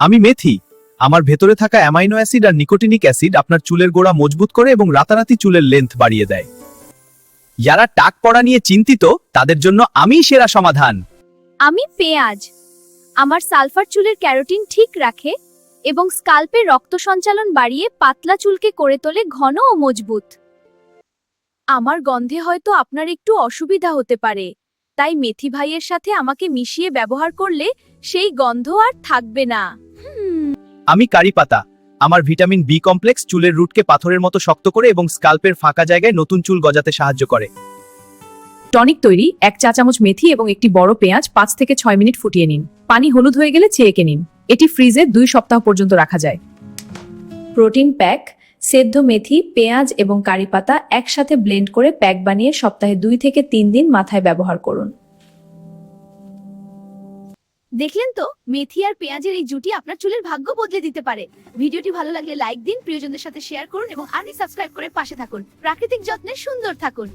আমি মেথি। আমার ভেতরে থাকা অ্যামাইনো অ্যাসিড আর নিকোটিনিক অ্যাসিড আপনার চুলের গোড়া মজবুত করে এবং রাতারাতি চুলের লেন্থ বাড়িয়ে দেয়। যারা টাক পড়া নিয়ে চিন্তিত তাদের জন্য আমিই সেরা সমাধান। আমি পেঁয়াজ। আমার সালফার চুলের ক্যারোটিন ঠিক রাখে এবং স্কাল্পে রক্ত সঞ্চালন বাড়িয়ে পাতলা চুলকে করে তোলে ঘন ও মজবুত। আমার গন্ধে হয়তো আপনার একটু অসুবিধা হতে পারে, তাই মেথি ভাইয়ের সাথে আমাকে মিশিয়ে ব্যবহার করলে সেই গন্ধ আর থাকবে না। আমি কারি পাতা। আমার ভিটামিন বি কমপ্লেক্স চুলের রুটকে পাথরের মতো শক্ত করে এবং স্কাল্পের ফাঁকা জায়গায় নতুন চুল গজাতে সাহায্য করে। টনিক তৈরি 1 চা চামচ মেথি এবং একটি বড় পেঁয়াজ 5 থেকে 6 মিনিট ফুটিয়ে নিন। পানি হলুদ হয়ে গেলে ছেঁকে নিন। এটি ফ্রিজে 2 সপ্তাহ পর্যন্ত রাখা যায়। Protein pack. সেদ্ধ মেথি, পেঁয়াজ এবং কারি পাতা একসাথে ব্লেন্ড করে প্যাক বানিয়ে সপ্তাহে 2 থেকে 3 দিন মাথায় ব্যবহার করুন। দেখলেন তো, মেথি আর পেঁয়াজের এই জুটি আপনার চুলের ভাগ্য বদলে দিতে পারে। ভিডিওটি ভালো লাগলে লাইক দিন, প্রিয়জনদের সাথে শেয়ার করুন এবং সাবস্ক্রাইব করে পাশে থাকুন। প্রাকৃতিক যত্নে সুন্দর থাকুন।